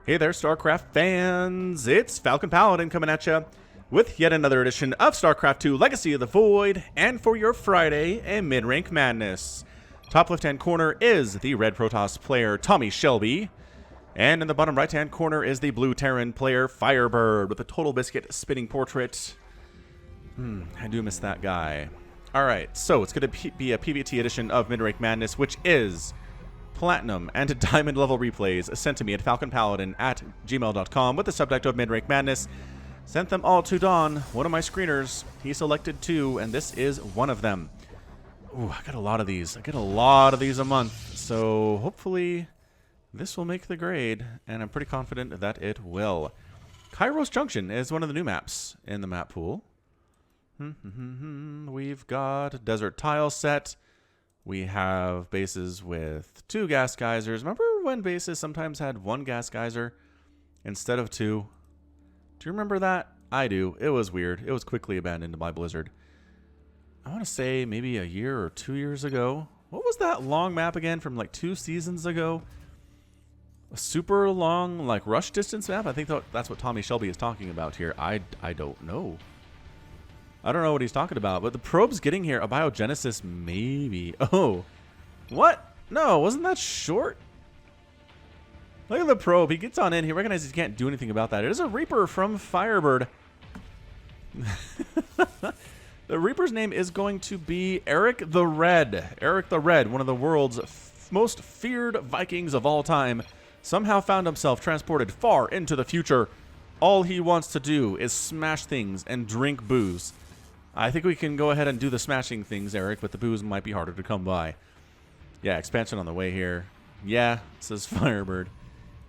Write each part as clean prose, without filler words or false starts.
Hey there, StarCraft fans! It's Falcon Paladin coming at you with yet another edition of StarCraft 2 Legacy of the Void, and for your Friday, a mid-rank madness. Top left-hand corner is the red Protoss player TommyShelby, and in the bottom right-hand corner is the blue Terran player FireBird with a Total Biscuit spinning portrait. I do miss that guy. Alright, so it's going to be a PvT edition of mid-rank madness, which is Platinum and Diamond level replays sent to me at falconpaladin@gmail.com with the subject of mid-rank madness. Sent them all to Don, one of my screeners. He selected 2, and this is one of them. Ooh, I get a lot of these. I get a lot of these a month, so hopefully this will make the grade, and I'm pretty confident that it will. Kairos Junction is one of the new maps in the map pool. We've got Desert Tile Set. We have bases with 2 gas geysers. Remember when bases sometimes had 1 gas geyser instead of 2? Do you remember that? I do. It was weird. It was quickly abandoned by Blizzard. I want to say maybe a year or 2 years ago. What was that long map again from like 2 seasons ago? A super long like rush distance map? I think that's what TommyShelby is talking about here. I don't know. I don't know what he's talking about, but the probe's getting here. A biogenesis, maybe. Oh, what? No, wasn't that short? Look at the probe. He gets on in. He recognizes he can't do anything about that. It is a Reaper from FireBird. The Reaper's name is going to be Eric the Red. Eric the Red, one of the world's most feared Vikings of all time, somehow found himself transported far into the future. All he wants to do is smash things and drink booze. I think we can go ahead and do the smashing things, Eric, but the booze might be harder to come by. Yeah, expansion on the way here. Yeah, says FireBird.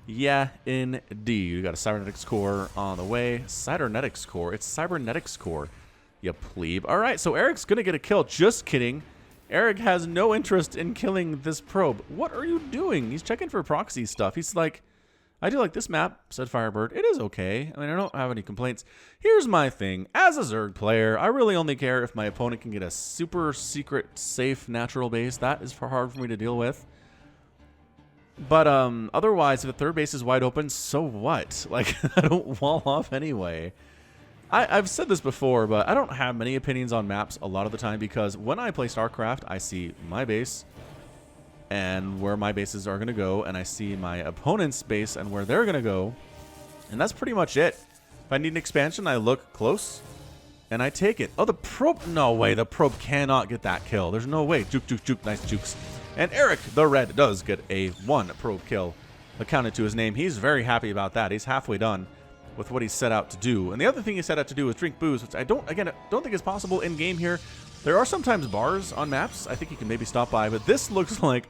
Yeah, indeed. You got a cybernetics core on the way. Cybernetics core? It's cybernetics core, you plebe. All right, so Eric's going to get a kill. Just kidding. Eric has no interest in killing this probe. What are you doing? He's checking for proxy stuff. He's like, I do like this map, said FireBird. It is okay. I mean, I don't have any complaints. Here's my thing. As a Zerg player, I really only care if my opponent can get a super secret, safe, natural base. That is hard for me to deal with. But otherwise, if the third base is wide open, so what? Like, I don't wall off anyway. I've said this before, but I don't have many opinions on maps a lot of the time because when I play StarCraft, I see my base and where my bases are going to go, and I see my opponent's base and where they're going to go, and that's pretty much it. If I need an expansion, I look close, and I take it. Oh, the probe! No way, the probe cannot get that kill. There's no way. Juke, juke, juke, nice jukes. And Eric the Red does get a 1 probe kill accounted to his name. He's very happy about that. He's halfway done with what he set out to do. And the other thing he set out to do was drink booze, which I don't think is possible in game here. There are sometimes bars on maps. I think you can maybe stop by, but this looks like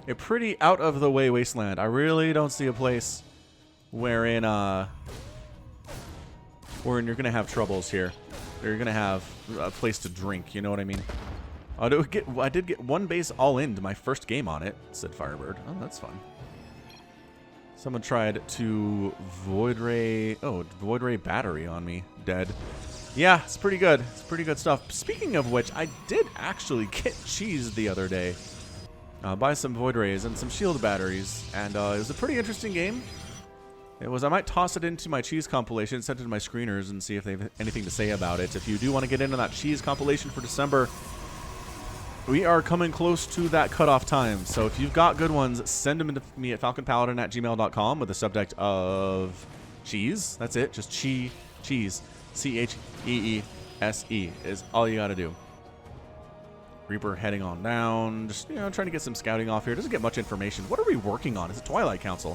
a pretty out of the way wasteland. I really don't see a place wherein you're gonna have troubles here. You're gonna have a place to drink. You know what I mean? I did get 1 base all into my first game on it, said FireBird. Oh, that's fun. Someone tried to Void Ray battery on me. Dead. Yeah, it's pretty good. It's pretty good stuff. Speaking of which, I did actually get cheesed the other day. Buy some Void Rays and some shield batteries, and it was a pretty interesting game. It was. I might toss it into my cheese compilation, send it to my screeners, and see if they have anything to say about it. If you do want to get into that cheese compilation for December, we are coming close to that cutoff time. So if you've got good ones, send them to me at falconpaladin@gmail.com with the subject of cheese. That's it. Just cheese. CHEESE is all you got to do. Reaper heading on down, just, you know, trying to get some scouting off here. Doesn't get much information. What are we working on? It's a Twilight Council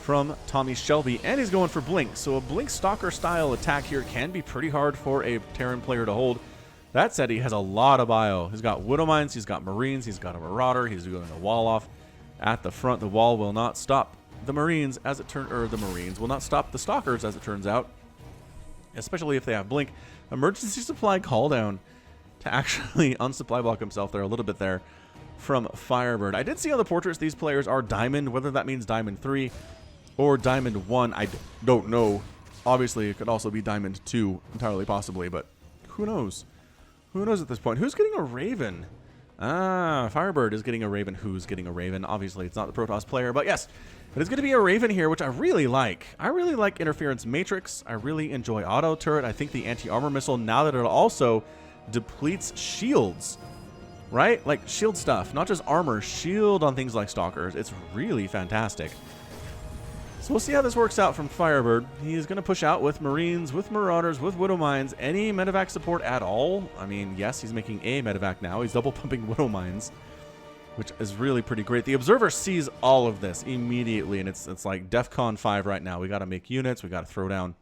from TommyShelby, and he's going for Blink. So a Blink Stalker style attack here can be pretty hard for a Terran player to hold. That said, he has a lot of bio. He's got Widow Mines, he's got Marines, he's got a Marauder, he's going to wall off at the front. The wall will not stop the Marines as it turns, or the Marines will not stop the Stalkers as it turns out, especially if they have Blink. Emergency supply call down to actually unsupply block himself there a little bit there from FireBird. I did see on the portraits these players are Diamond. Whether that means Diamond 3 or Diamond 1, I don't know. Obviously, it could also be Diamond 2, entirely possibly, but who knows? Who knows at this point? Who's getting a Raven? FireBird is getting a Raven. Who's getting a Raven? Obviously, it's not the Protoss player, but yes. It is going to be a Raven here, which I really like. I really like Interference Matrix. I really enjoy Auto Turret. I think the Anti-Armor Missile, now that it also depletes shields, right? Like shield stuff, not just armor, shield on things like Stalkers. It's really fantastic. So we'll see how this works out from FireBird. He's going to push out with Marines, with Marauders, with Widow Mines. Any medevac support at all? I mean, yes, he's making a medevac now. He's double pumping Widow Mines, which is really pretty great. The Observer sees all of this immediately, and it's like DEFCON 5 right now. We got to make units. We got to throw down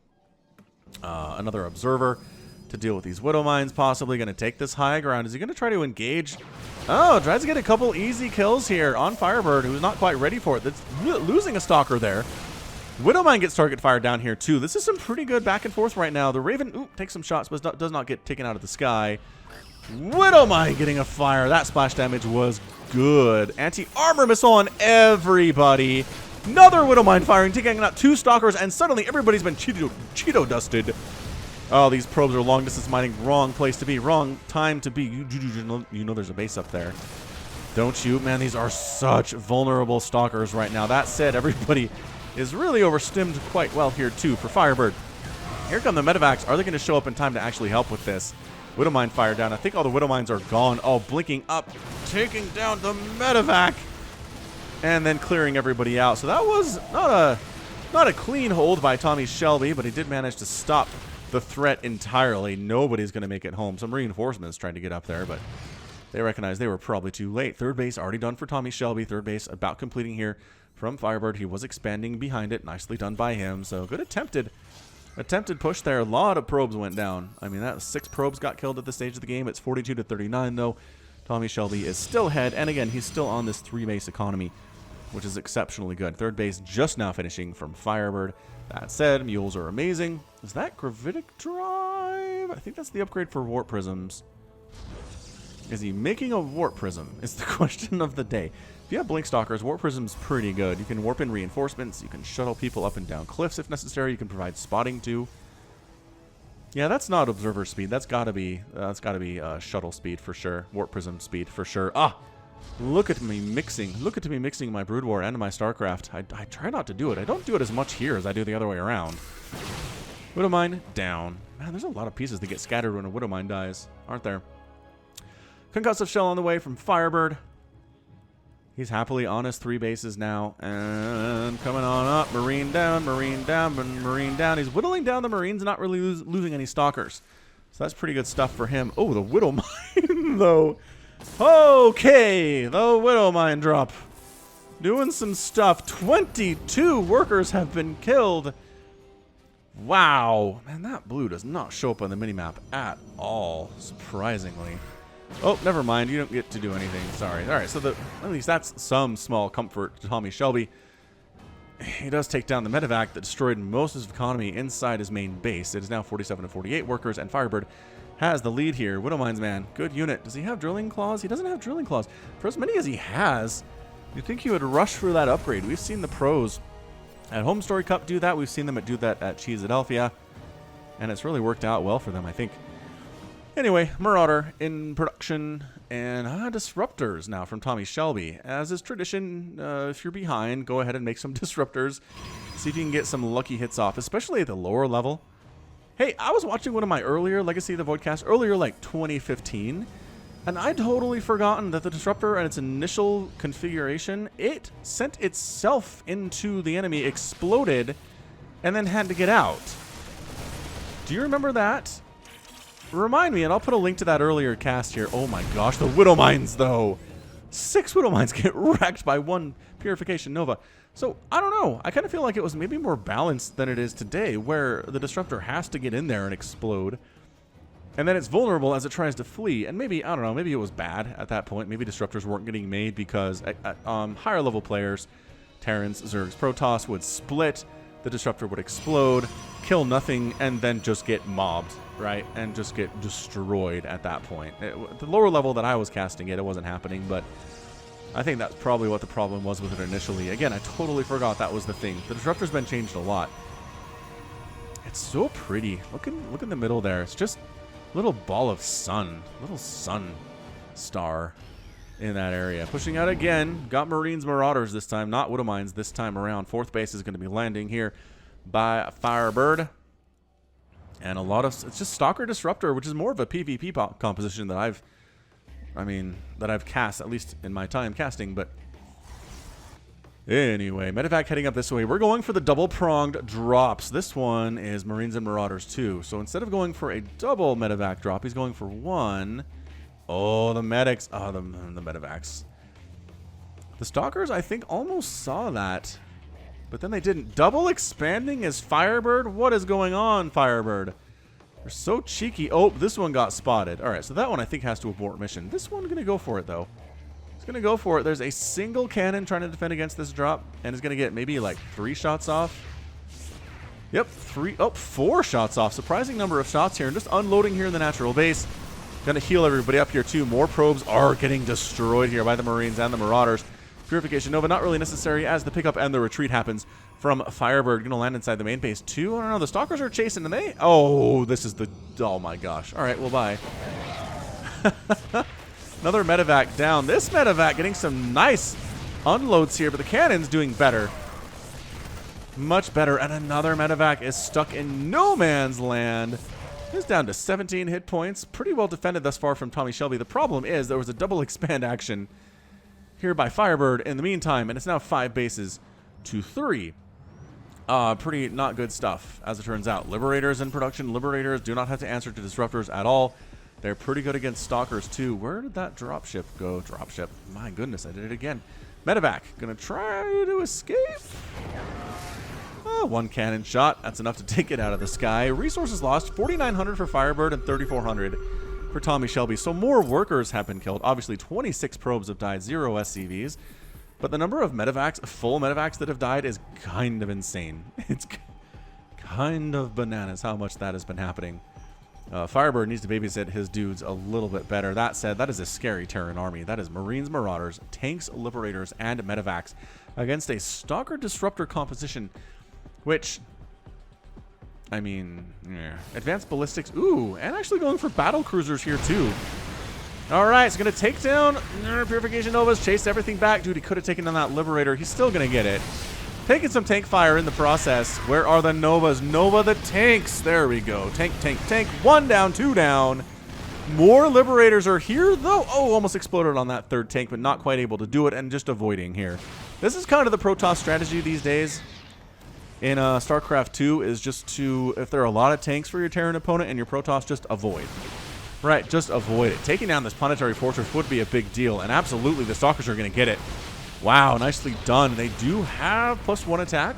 another Observer to deal with these Widow Mines, possibly going to take this high ground. Is he going to try to engage? Oh, tries to get a couple easy kills here on FireBird, who's not quite ready for it. That's losing a Stalker there. Widow Mine gets target fire down here, too. This is some pretty good back and forth right now. The Raven takes some shots, but does not get taken out of the sky. Widow Mine getting a fire. That splash damage was good. Anti-armor missile on everybody. Another Widow Mine firing, taking out 2 Stalkers, and suddenly everybody's been Cheeto dusted. Oh, these probes are long distance mining. Wrong place to be. Wrong time to be. You know there's a base up there. Don't you? Man, these are such vulnerable Stalkers right now. That said, everybody is really overstimmed quite well here, too, for FireBird. Here come the medevacs. Are they going to show up in time to actually help with this? Widow Mine fire down. I think all the Widow Mines are gone. Oh, blinking up, taking down the medevac, and then clearing everybody out. So that was not a clean hold by TommyShelby, but he did manage to stop the threat entirely. Nobody's going to make it home. Some reinforcements trying to get up there, but they recognized they were probably too late. Third base already done for TommyShelby. Third base about completing here from FireBird. He was expanding behind it. Nicely done by him. So good attempted push there. A lot of probes went down. I mean, that 6 probes got killed at this stage of the game. It's 42 to 39, though. TommyShelby is still ahead. And again, he's still on this 3-base economy, which is exceptionally good. Third base just now finishing from FireBird. That said, mules are amazing. Is that Gravitic Drive? I think that's the upgrade for Warp Prisms. Is he making a Warp Prism? Is the question of the day. If you have Blink Stalkers, Warp Prism's pretty good. You can warp in reinforcements. You can shuttle people up and down cliffs if necessary. You can provide spotting too. Yeah, that's not Observer speed. That's gotta be shuttle speed for sure. Warp Prism speed for sure. Ah, look at me mixing. Look at me mixing my Brood War and my StarCraft. I try not to do it. I don't do it as much here as I do the other way around. Widow Mine down. Man, there's a lot of pieces that get scattered when a Widow Mine dies, aren't there? Concussive Shell on the way from FireBird. He's happily on his 3 bases now. And coming on up. Marine down, Marine down, Marine down. He's whittling down the Marines, not really losing any Stalkers. So that's pretty good stuff for him. Oh, the Widow Mine, though. Okay, the Widow Mine drop. Doing some stuff. 22 workers have been killed. Wow. Man, that blue does not show up on the minimap at all, surprisingly. Oh, never mind. You don't get to do anything. Sorry. All right, so at least that's some small comfort to TommyShelby. He does take down the medevac that destroyed most of his economy inside his main base. It is now 47 to 48 workers, and FireBird has the lead here. Widow Mines, man. Good unit. Does he have drilling claws? He doesn't have drilling claws. For as many as he has, you'd think he would rush for that upgrade. We've seen the pros at Home Story Cup do that. We've seen them do that at Cheesadelphia, and it's really worked out well for them, I think. Anyway, Marauder in production, and Disruptors now from TommyShelby. As is tradition, if you're behind, go ahead and make some Disruptors. See if you can get some lucky hits off, especially at the lower level. Hey, I was watching one of my earlier Legacy of the Voidcast, earlier like 2015, and I'd totally forgotten that the Disruptor and its initial configuration, it sent itself into the enemy, exploded, and then had to get out. Do you remember that? Remind me, and I'll put a link to that earlier cast here. Oh my gosh, the Widow Mines, though. 6 Widow Mines get wrecked by 1 Purification Nova. So, I don't know. I kind of feel like it was maybe more balanced than it is today, where the Disruptor has to get in there and explode. And then it's vulnerable as it tries to flee. And maybe, I don't know, maybe it was bad at that point. Maybe Disruptors weren't getting made because higher level players, Terrans, Zergs, Protoss would split. The Disruptor would explode, kill nothing, and then just get mobbed, right? And just get destroyed at that point. The lower level that I was casting it wasn't happening, but I think that's probably what the problem was with it initially. Again, I totally forgot that was the thing. The Disruptor's been changed a lot. It's so pretty. Look in the middle there. It's just a little ball of sun. Little sun star. in that area. Pushing out again. Got Marines Marauders this time, not Widowmines this time around. Fourth base is going to be landing here by FireBird. And a lot of, it's just Stalker Disruptor, which is more of a PvP composition that I've cast, at least in my time casting. But anyway, Medevac heading up this way. We're going for the double-pronged drops. This one is Marines and Marauders too. So instead of going for a double Medevac drop, he's going for one. Oh, the medics. Oh, the Medevacs. The Stalkers, I think, almost saw that. But then they didn't. Double expanding as FireBird? What is going on, FireBird? They're so cheeky. Oh, this one got spotted. All right, so that one I think has to abort mission. This one going to go for it, though. It's going to go for it. There's a single cannon trying to defend against this drop, and it's going to get maybe like 3 shots off. Yep, 4 shots off. Surprising number of shots here, and just unloading here in the natural base. Going to heal everybody up here, too. More probes are getting destroyed here by the Marines and the Marauders. Purification Nova, not really necessary as the pickup and the retreat happens from FireBird. Going to land inside the main base, too. I don't know. The Stalkers are chasing, and they... Oh, this is the... Oh, my gosh. All right, well, bye. Another Medevac down. This Medevac getting some nice unloads here, but the cannon's doing better. Much better. And another Medevac is stuck in no man's land. He's down to 17 hit points. Pretty well defended thus far from TommyShelby. The problem is there was a double expand action here by FireBird in the meantime, and it's now 5 bases to 3. Pretty not good stuff, as it turns out. Liberators in production. Liberators do not have to answer to Disruptors at all. They're pretty good against Stalkers, too. Where did that dropship go? Dropship. My goodness, I did it again. Medevac going to try to escape. Oh, 1 cannon shot. That's enough to take it out of the sky. Resources lost. 4,900 for FireBird and 3,400 for TommyShelby. So more workers have been killed. Obviously, 26 probes have died, 0 SCVs. But the number of Medevacs, full Medevacs that have died is kind of insane. It's kind of bananas how much that has been happening. FireBird needs to babysit his dudes a little bit better. That said, that is a scary Terran army. That is Marines, Marauders, Tanks, Liberators, and Medevacs against a Stalker Disruptor composition, which... I mean, yeah. Advanced ballistics. Ooh, and actually going for battle cruisers here, too. All right, it's going to take down Purification Novas, chase everything back. Dude, he could have taken down that Liberator. He's still going to get it. Taking some tank fire in the process. Where are the Novas? Nova the tanks. There we go. Tank, tank, tank. 1 down, 2 down. More Liberators are here, though. Oh, almost exploded on that 3rd tank, but not quite able to do it and just avoiding here. This is kind of the Protoss strategy these days. In StarCraft 2 is just to, if there are a lot of tanks for your Terran opponent and your Protoss, just avoid. Right, just avoid it. Taking down this planetary fortress would be a big deal, and absolutely the Stalkers are going to get it. Wow, nicely done. They do have +1 attack.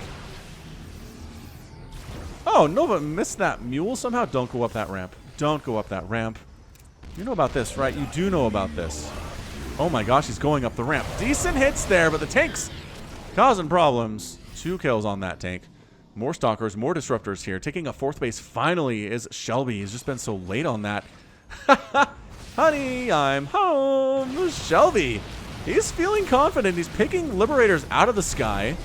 Oh, Nova missed that mule somehow. Don't go up that ramp. Don't go up that ramp. You know about this, right? You do know about this. Oh my gosh, he's going up the ramp. Decent hits there, but the tanks causing problems. 2 kills on that tank. More Stalkers, more Disruptors here. Taking a 4th base finally is Shelby. He's just been so late on that. Honey, I'm home. Shelby. He's feeling confident. He's picking Liberators out of the sky.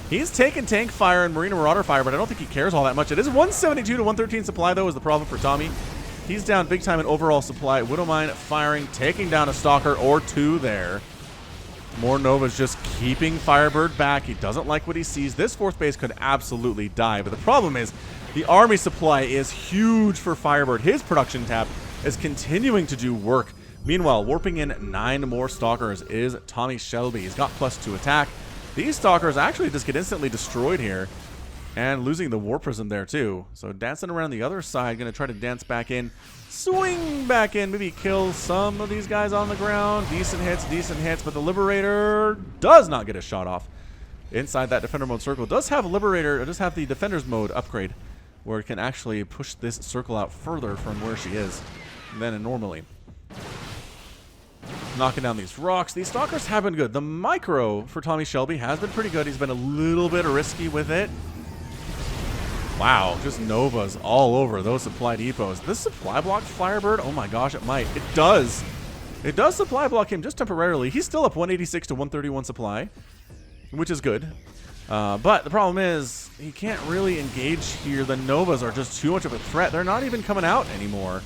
He's taking tank fire and Marine Marauder fire, but I don't think he cares all that much. It is 172 to 113 supply, though, is the problem for Tommy. He's down big time in overall supply. Widowmine firing, taking down a Stalker or 2 there. More Novas just keeping FireBird back. He doesn't like what he sees. This 4th base could absolutely die, but the problem is the army supply is huge for FireBird. His production tab is continuing to do work. Meanwhile, warping in 9 more Stalkers is TommyShelby. He's got +2 attack. These Stalkers actually just get instantly destroyed here. And losing the War Prism there, too. So dancing around the other side, going to try to dance back in. Swing back in, maybe kill some of these guys on the ground. Decent hits, but the Liberator does not get a shot off. Inside that Defender mode circle. Does have Liberator, does have the Defender's mode upgrade, where it can actually push this circle out further from where she is than normally. Knocking down these rocks. These Stalkers have been good. The micro for TommyShelby has been pretty good. He's been a little bit risky with it. Wow, just Novas all over those supply depots. This supply block FireBird? Oh my gosh, it might. It does. It does supply block him just temporarily. He's still up 186 to 131 supply, which is good. But the problem is he can't really engage here. The Novas are just too much of a threat. They're not even coming out anymore.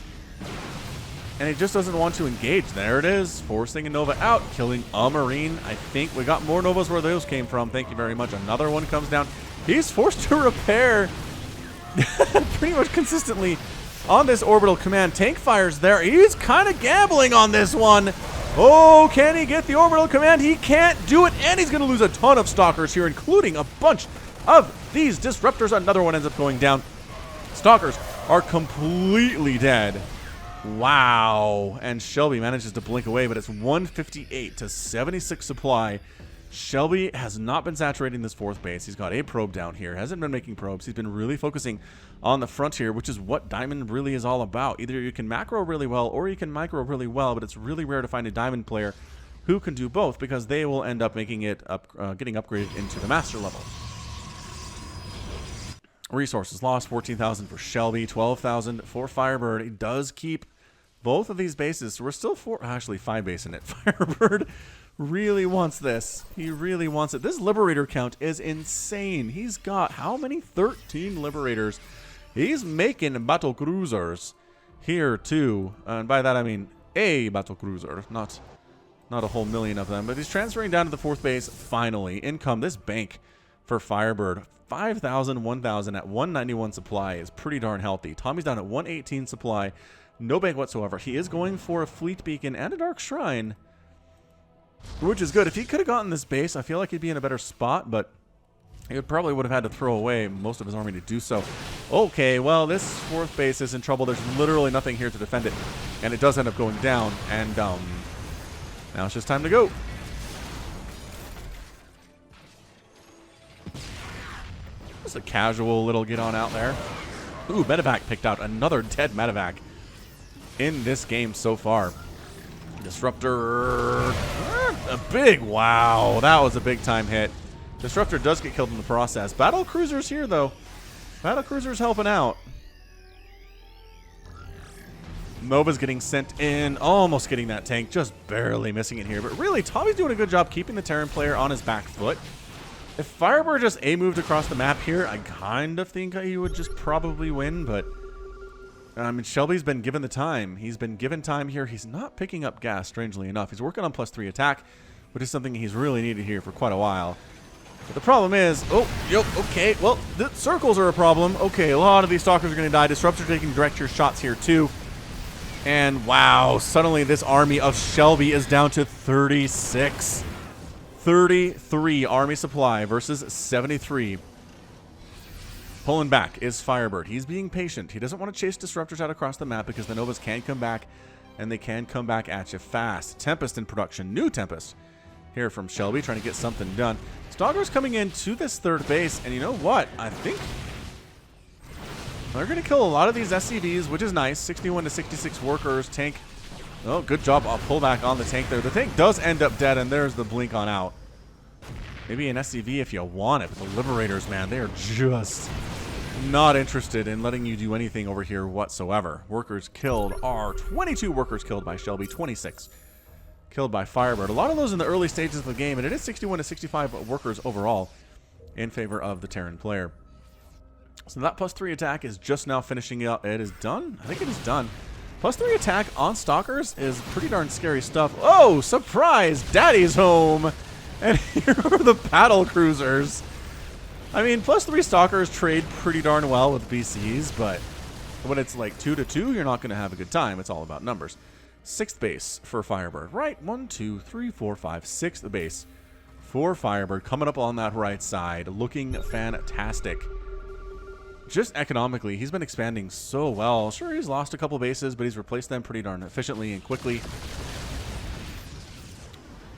And it just doesn't want to engage. There it is, forcing a Nova out, killing a Marine. I think we got more Novas where those came from. Thank you very much. Another one comes down. He's forced to repair pretty much consistently on this orbital command. Tank fires there. He's kind of gambling on this one. Oh, can he get the orbital command? He can't do it, and he's going to lose a ton of Stalkers here, including a bunch of these Disruptors. Another one ends up going down. Stalkers are completely dead. Wow. And Shelby manages to blink away, but it's 158 to 76 supply. Shelby has not been saturating this fourth base. He's got a probe down here. Hasn't been making probes. He's been really focusing on the frontier, which is what Diamond really is all about. Either you can macro really well or you can micro really well, but it's really rare to find a Diamond player who can do both, because they will end up making it getting upgraded into the master level. Resources lost, 14,000 for Shelby, 12,000 for FireBird. He does keep both of these bases, so we're still actually 5 base in it. FireBird really wants this. He really wants it. This Liberator count is insane. He's got how many? 13 Liberators. He's making battle cruisers here too. And by that I mean a battle cruiser, not a whole million of them. But he's transferring down to the fourth base finally. Income, this bank for FireBird. 5,000, 1,000 at 191 supply is pretty darn healthy. Tommy's down at 118 supply. No bank whatsoever. He is going for a Fleet Beacon and a Dark Shrine, which is good. If he could have gotten this base, I feel like he'd be in a better spot, but he probably would have had to throw away most of his army to do so. Okay, well, this fourth base is in trouble. There's literally nothing here to defend it, and it does end up going down, and now it's just time to go. Just a casual little get on out there. Ooh, Medevac picked out another dead Medevac in this game so far. Disruptor, a big, wow, that was a big time hit. Disruptor does get killed in the process. Battle Cruiser's here though. Battle Cruiser's helping out. Nova's getting sent in, almost getting that tank, just barely missing it here. But really, Tommy's doing a good job keeping the Terran player on his back foot. If FireBird just moved across the map here, I kind of think he would just probably win, but I mean, Shelby's been given the time. He's been given time here. He's not picking up gas, strangely enough. He's working on +3 attack, which is something he's really needed here for quite a while. But the problem is, okay, well, the circles are a problem. Okay, a lot of these Stalkers are going to die. Disruptors taking direct shots here too. And wow, suddenly this army of Shelby is down to 36. 33 army supply versus 73. Pulling back is FireBird. He's being patient. He doesn't want to chase Disruptors out across the map because the Novas can come back, and they can come back at you fast. Tempest in production. New Tempest here from Shelby, trying to get something done. Stalkers coming in to this third base, and you know what? I think they're going to kill a lot of these SCVs, which is nice. 61 to 66 workers. Tank. Oh, good job. I'll pull back on the tank there. The tank does end up dead, and there's the blink on out. Maybe an SCV if you want it, but the Liberators, man, they are just not interested in letting you do anything over here whatsoever. Workers killed are 22 workers killed by Shelby, 26 killed by FireBird. A lot of those in the early stages of the game, and it is 61 to 65 workers overall in favor of the Terran player. So that +3 attack is just now finishing up. It is done? I think it is done. +3 attack on Stalkers is pretty darn scary stuff. Oh, surprise! Daddy's home! And here are the battle cruisers. I mean, +3 Stalkers trade pretty darn well with BCs, but when it's like 2-2, you're not going to have a good time. It's all about numbers. 6th base for FireBird. Right, 1, 2, 3, 4, 5, 6th base for FireBird. Coming up on that right side, looking fantastic. Just economically, he's been expanding so well. Sure, he's lost a couple bases, but he's replaced them pretty darn efficiently and quickly.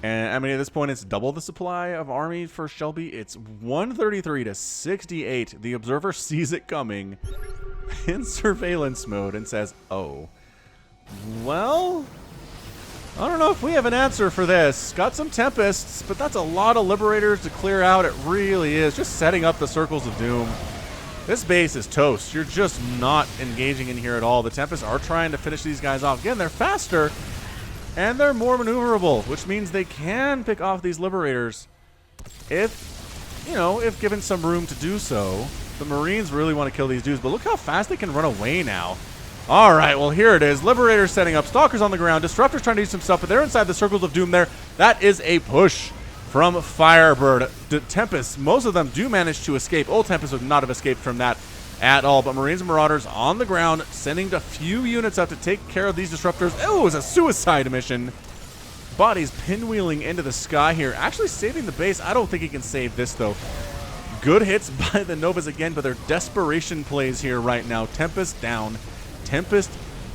And I mean, at this point, it's double the supply of army for Shelby. It's 133 to 68. The observer sees it coming in surveillance mode and says, oh, well, I don't know if we have an answer for this. Got some Tempests, but that's a lot of Liberators to clear out. It really is. Just setting up the Circles of Doom. This base is toast. You're just not engaging in here at all. The Tempests are trying to finish these guys off. Again, they're faster. And they're more maneuverable, which means they can pick off these Liberators if, you know, if given some room to do so. The Marines really want to kill these dudes, but look how fast they can run away now. All right, well, here it is. Liberators setting up. Stalkers on the ground. Disruptors trying to do some stuff, but they're inside the circles of doom there. That is a push from FireBird. Tempest, most of them do manage to escape. Old Tempest would not have escaped from that at all, but Marines and Marauders on the ground, sending a few units out to take care of these disruptors. Oh, it was a suicide mission. Bodies pinwheeling into the sky here. Actually saving the base. I don't think he can save this, though. Good hits by the Novas again, but they're desperation plays here right now. Tempest down. Tempest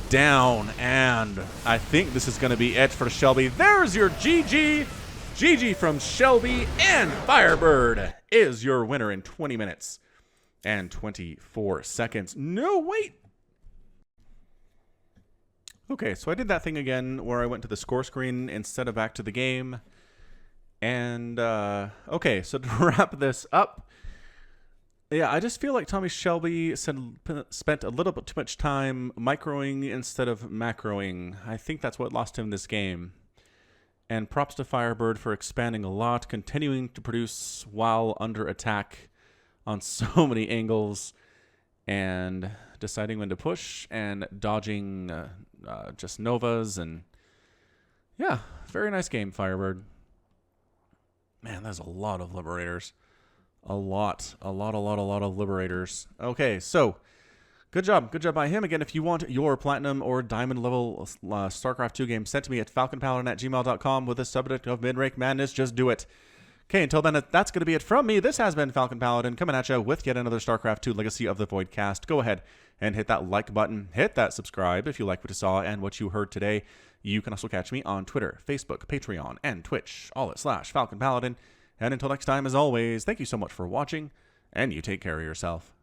down. And I think this is going to be it for Shelby. There's your GG. GG from Shelby, and FireBird is your winner in 20 minutes and 24 seconds. No, wait. Okay, so I did that thing again where I went to the score screen instead of back to the game. And, okay, so to wrap this up, yeah, I just feel like TommyShelby spent a little bit too much time microing instead of macroing. I think that's what lost him this game. And props to FireBird for expanding a lot, continuing to produce while under attack on so many angles, and deciding when to push and dodging just Novas. And yeah, very nice game, FireBird. Man, there's a lot of Liberators. A lot of Liberators. Okay, so good job by him. Again, if you want your platinum or diamond level StarCraft 2 game sent to me at falconpaladin@gmail.com with the subject of mid-rank madness, just do it. Okay, until then, that's going to be it from me. This has been Falcon Paladin coming at you with yet another StarCraft 2 Legacy of the Void cast. Go ahead and hit that like button. Hit that subscribe if you like what you saw and what you heard today. You can also catch me on Twitter, Facebook, Patreon, and Twitch, all at /Falcon Paladin. And until next time, as always, thank you so much for watching, and you take care of yourself.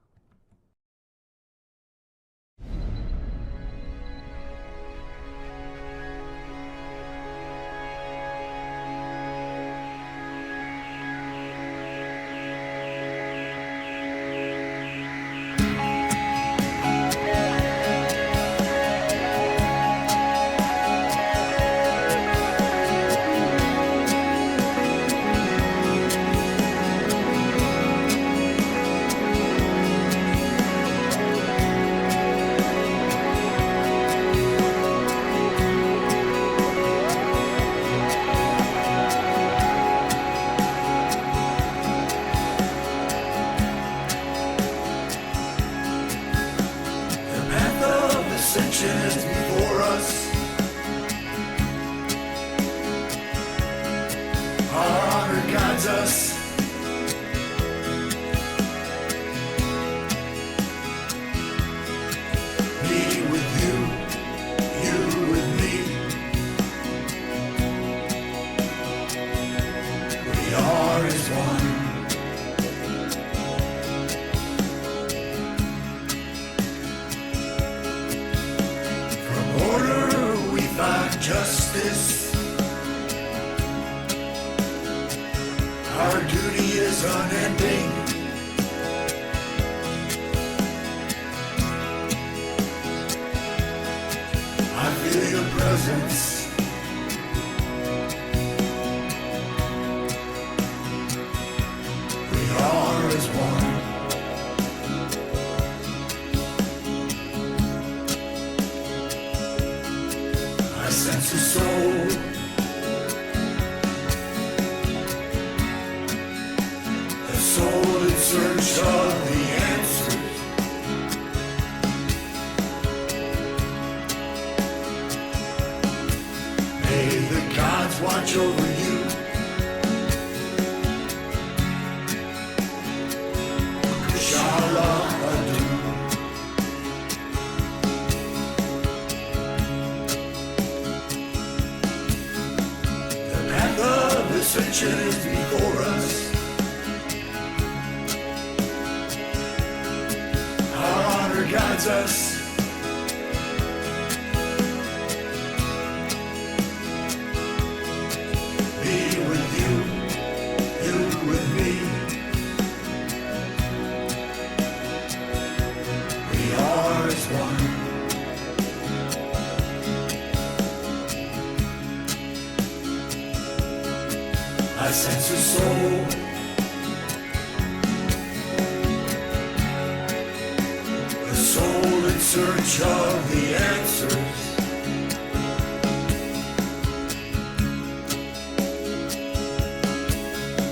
Ascensions before us. Our honor guides us. Me with you, you with me. We are as one. Justice. Our duty is unending. I feel your presence. We are as one. Sense of soul, a soul in search of the answers. May the gods watch over you. Kushala Adu. Ascension is before us. Our honor guides us. Me with you, you with me. We are as one. I sense a soul, a soul in search of the answers.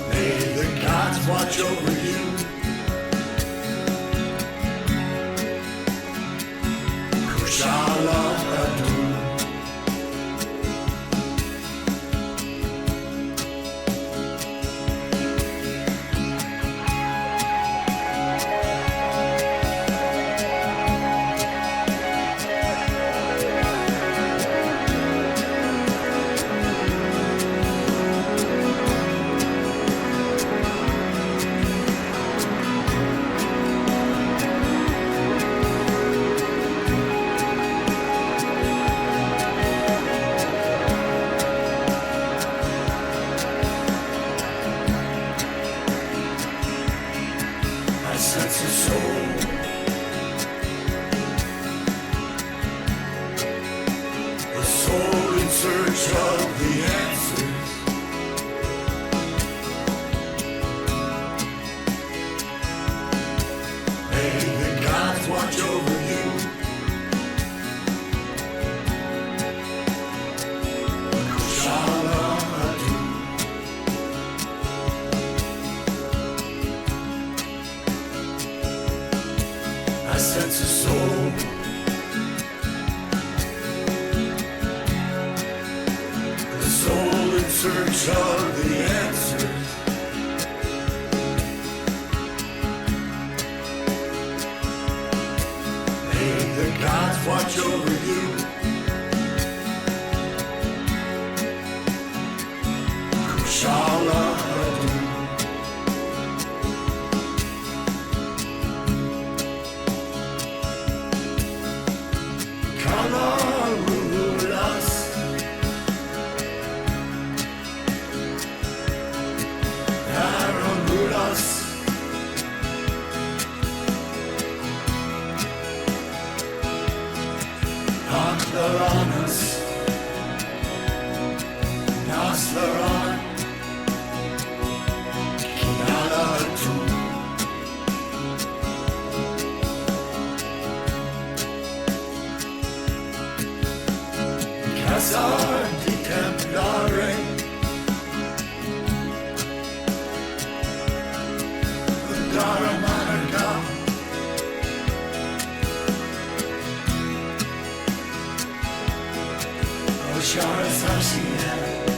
May the gods watch over you. Kushala Adu. I sense a soul. A soul in search of the answers. May the gods watch over you. Kushala Adu. I sense a soul. A soul in search of the answers. May the gods watch over you. Kushala Adu. Kalarulas. Aramulas. Antlaranas. Naslaran. Kinalatu. Casar di Templare. Daramanaka. Oshara Sashina.